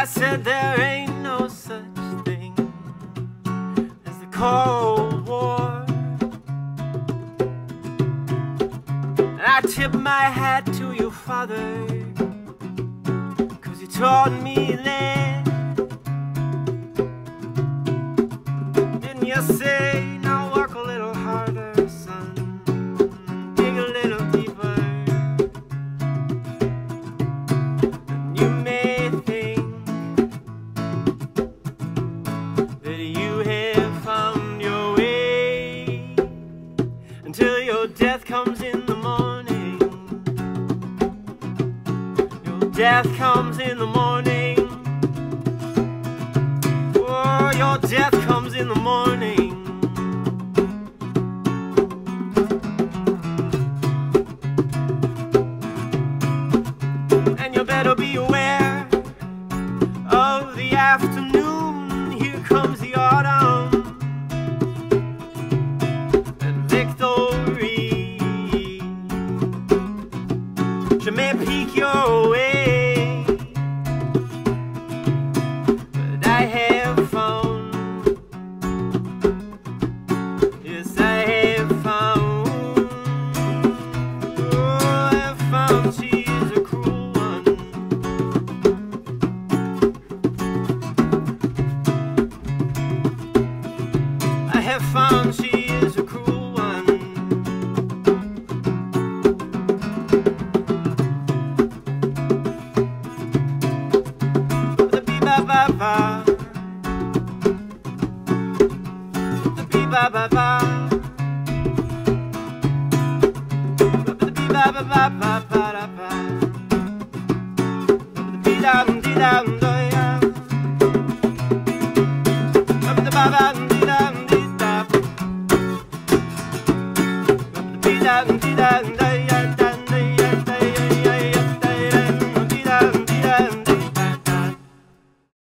I said there ain't no such thing as the Cold War. And I tip my hat to your father, 'cause you taught me then. Didn't you say, now work a little harder, son, dig a little deeper? And you may think that you have found your way, until your death comes in the morning. Your death comes in the morning. Oh, your death comes in the morning. And you better be aware of the afternoon. Here comes the autumn and victory. She may peek your way, but I have found, yes, I have found, oh, I have found she is a cruel one. I have found she is a cruel one. The bee-ba-ba-ba, the bee-ba-ba-ba, the bee-ba-ba-ba-ba-ba-ba, the bee-dam-dee-dam-do-ya, the ba-ba-dee-dam-dee-dam, the bee-dam-dee-dam-do-ya.